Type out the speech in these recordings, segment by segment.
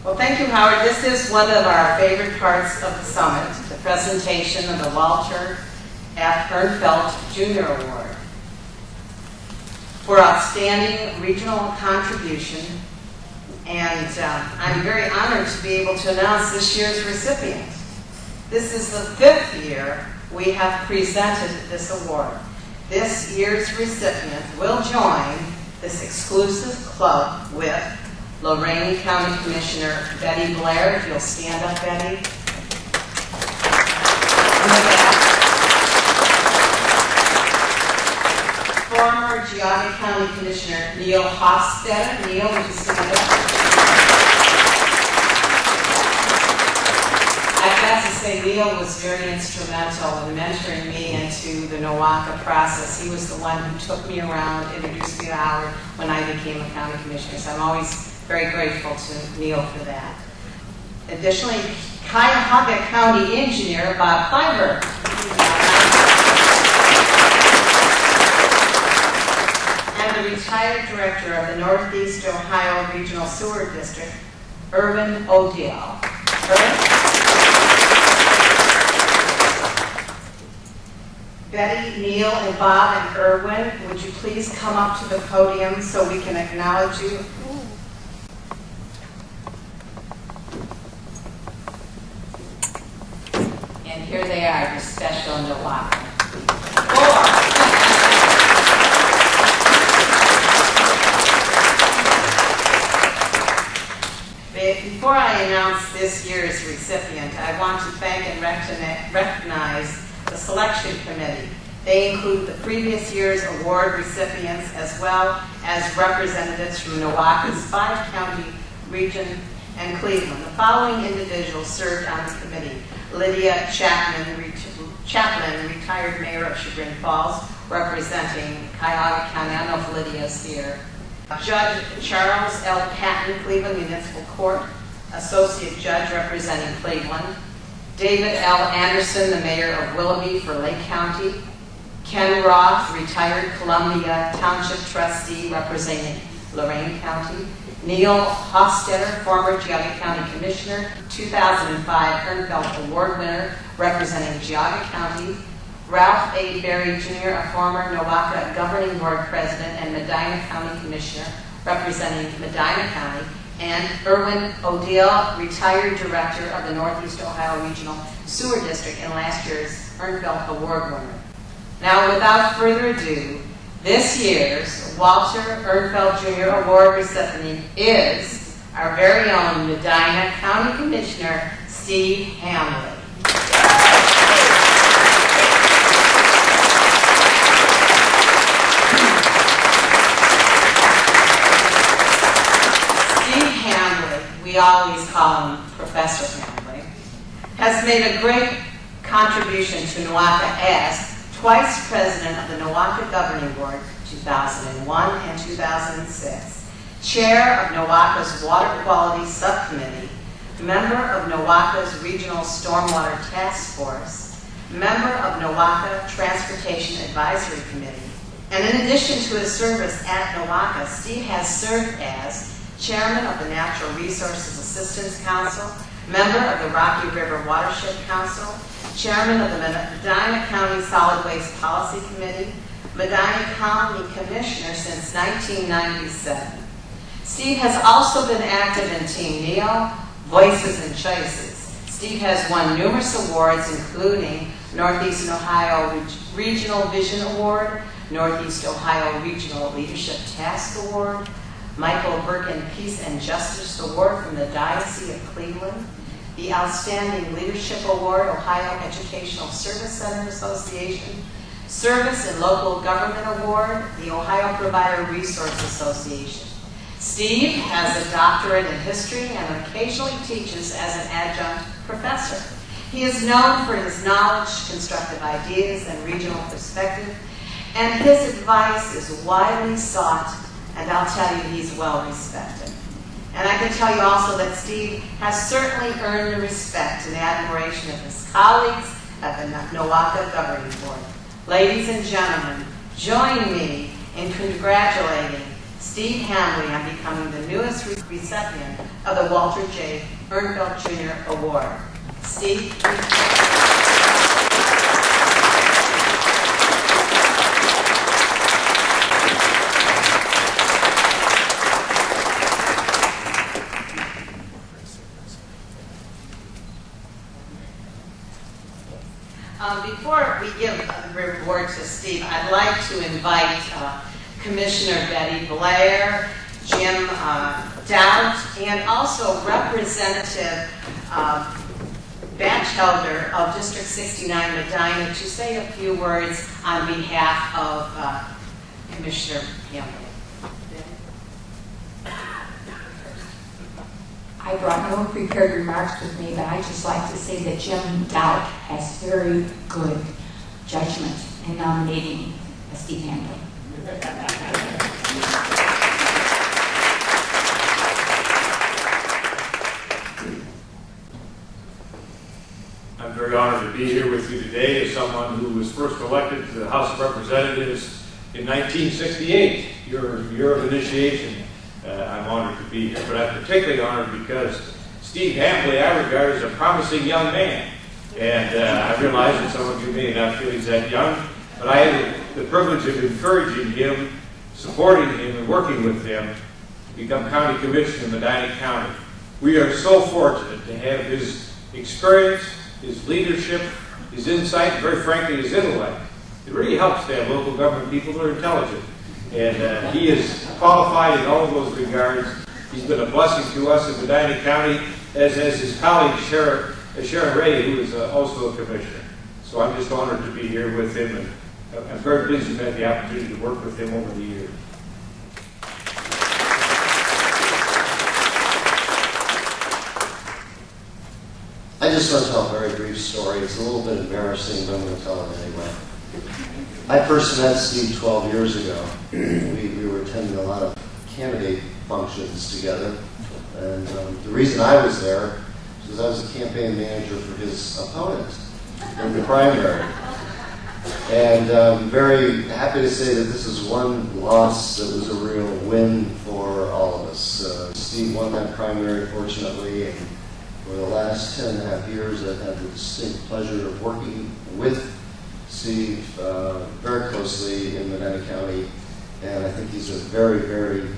Well, thank you, Howard. This is one of our favorite parts of the summit, the presentation of the Walter F. Ehrnfelt Jr. Award for outstanding regional contribution. And I'm very honored to be able to announce this year's recipient. This is the 5th year we have presented this award. This year's recipient will join this exclusive club with Lorain County Commissioner Betty Blair. If you'll stand up, Betty. Former Geauga County Commissioner Neil Hofstetter. Neil, would you stand up? I've got to say, Neil was very instrumental in mentoring me into the NOACA process. He was the one who took me around, introduced me to Howard when I became a county commissioner. So I'm always very grateful to Neil for that. Additionally, Cuyahoga County Engineer Bob Kleiber. And the retired director of the Northeast Ohio Regional Sewer District, Irwin O'Deal. Betty, Neil, and Bob, and Irwin, would you please come up to the podium so we can acknowledge you? And here they are, your special NOACA. Before I announce this year's recipient, I want to thank and recognize the selection committee. They include the previous year's award recipients as well as representatives from NOACA's 5-county region and Cleveland. The following individuals served on the committee: Lydia Chapman, retired mayor of Chagrin Falls, representing Cuyahoga County. I don't know if Lydia's here. Judge Charles L. Patton, Cleveland Municipal Court, associate judge representing Cleveland. David L. Anderson, the mayor of Willoughby for Lake County. Ken Roth, retired Columbia Township trustee representing Lorain County. Neil Hofstetter, former Geauga County Commissioner, 2005 Ehrnfelt Award winner representing Geauga County. Ralph A. Berry Jr., a former NOACA Governing Board President and Medina County Commissioner representing Medina County. And Irwin O'Deal, retired director of the Northeast Ohio Regional Sewer District and last year's Ehrnfelt Award winner. Now, without further ado, this year's Walter Ehrnfelt Jr. Award recipient is our very own Medina County Commissioner, Steve Hamley. We always call him Professor Hamley, has made a great contribution to NOACA as twice president of the NOACA Governing Board, 2001 and 2006, chair of NOACA's Water Quality Subcommittee, member of NOACA's Regional Stormwater Task Force, member of NOACA Transportation Advisory Committee, and in addition to his service at NOACA, Steve has served as chairman of the Natural Resources Assistance Council, member of the Rocky River Watershed Council, chairman of the Medina County Solid Waste Policy Committee, Medina County Commissioner since 1997. Steve has also been active in Team NEO, Voices and Choices. Steve has won numerous awards, including Northeast Ohio Regional Vision Award, Northeast Ohio Regional Leadership Task Award, Michael Birkin Peace and Justice Award from the Diocese of Cleveland, the Outstanding Leadership Award, Ohio Educational Service Center Association, Service in Local Government Award, the Ohio Provider Resource Association. Steve has a doctorate in history and occasionally teaches as an adjunct professor. He is known for his knowledge, constructive ideas, and regional perspective, and his advice is widely sought, and I'll tell you, he's well respected. And I can tell you also that Steve has certainly earned the respect and admiration of his colleagues at the NOACA Governing Board. Ladies and gentlemen, join me in congratulating Steve Hamley on becoming the newest recipient of the Walter J. Ehrnfelt Jr. Award. Steve, before we give the reward to Steve, I'd like to invite Commissioner Betty Blair, Jim Doubt, and also Representative Batchelder of District 69 Medina to say a few words on behalf of Commissioner Hamley. I brought no prepared remarks with me, but I'd just like to say that Jim Doubt has very good judgment in nominating Steve Hamley. I'm very honored to be here with you today as someone who was first elected to the House of Representatives in 1968, your year of initiation. I'm honored to be here, but I'm particularly honored because Steve Hamley I regard as a promising young man. And I realize that some of you may not feel he's that young, but I had the privilege of encouraging him, supporting him, and working with him to become County Commissioner in Medina County. We are so fortunate to have his experience, his leadership, his insight, and very frankly, his intellect. It really helps to have local government people who are intelligent. And he is qualified in all of those regards. He's been a blessing to us in Medina County, as has his colleague, Sharon Ray, who is also a commissioner. So I'm just honored to be here with him, and I'm very pleased to have had the opportunity to work with him over the years. I just want to tell a very brief story. It's a little bit embarrassing, but I'm going to tell it anyway. I first met Steve 12 years ago. We were attending a lot of candidate functions together. And the reason I was there was I was a campaign manager for his opponent in the primary. And I'm very happy to say that this is one loss that was a real win for all of us. Steve won that primary, fortunately, and for the last 10.5 years I've had the distinct pleasure of working with Steve very closely in Medina County, and I think he's a very, very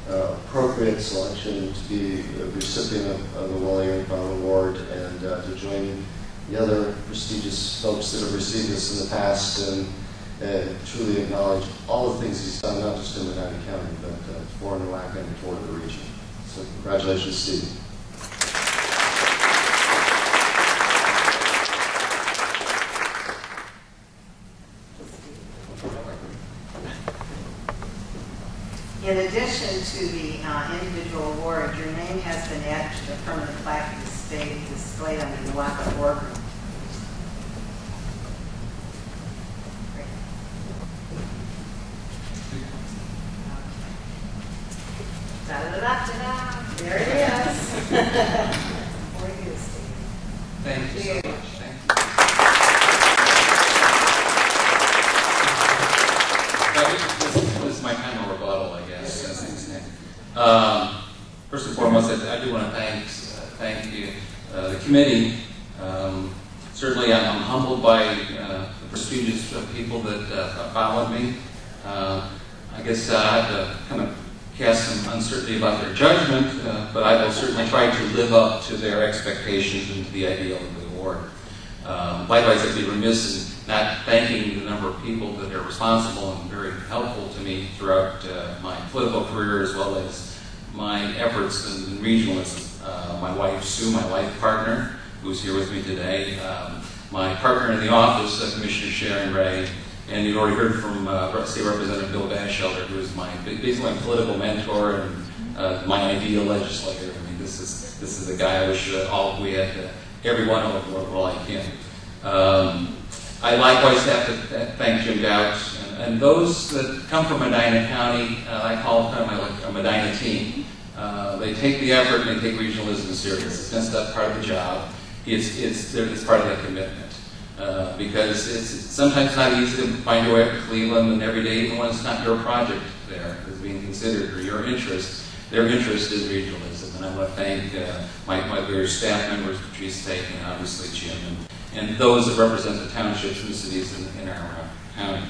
appropriate selection to be a recipient of the Wally Ehrnfelt Award and to join the other prestigious folks that have received this in the past and truly acknowledge all the things he's done, not just in Medina County, but for NOACA and for the region. So congratulations, Steve. In addition to the individual award, your name has been added to the permanent plaque displayed on the noaca.org. Da-da-da-da-da. There it is. For you, Steve. Thank you so much. Thank you. This is my time of rebuttal, I guess. First and foremost, I do want to thank you, the committee. Certainly, I'm humbled by the prestigious people that followed me. I guess I have to kind of cast some uncertainty about their judgment, but I will certainly try to live up to their expectations and to the ideal of the award. Likewise, I'd be remiss in not thanking the number of people that are responsible and very helpful to me throughout my political career, as well as my efforts in regionalism. My wife, Sue, my life partner, who's here with me today, my partner in the office, Commissioner Sharon Ray, and you already heard from State Representative Bill Batchelder, who is basically my political mentor and my ideal legislator. I mean, this is the guy I wish we had every one of them were like him. I likewise have to thank Jim Doubt and those that come from Medina County. I call them a Medina team. They take the effort and they take regionalism serious. It's not part of the job. It's part of the commitment. Because it's sometimes not easy to find your way up to Cleveland and every day, even when it's not your project. there is being considered, or your interest. Their interest is regionalism, and I want to thank my various staff members, Patrice Tate, and obviously Jim, and those that represent the townships and the cities in our county.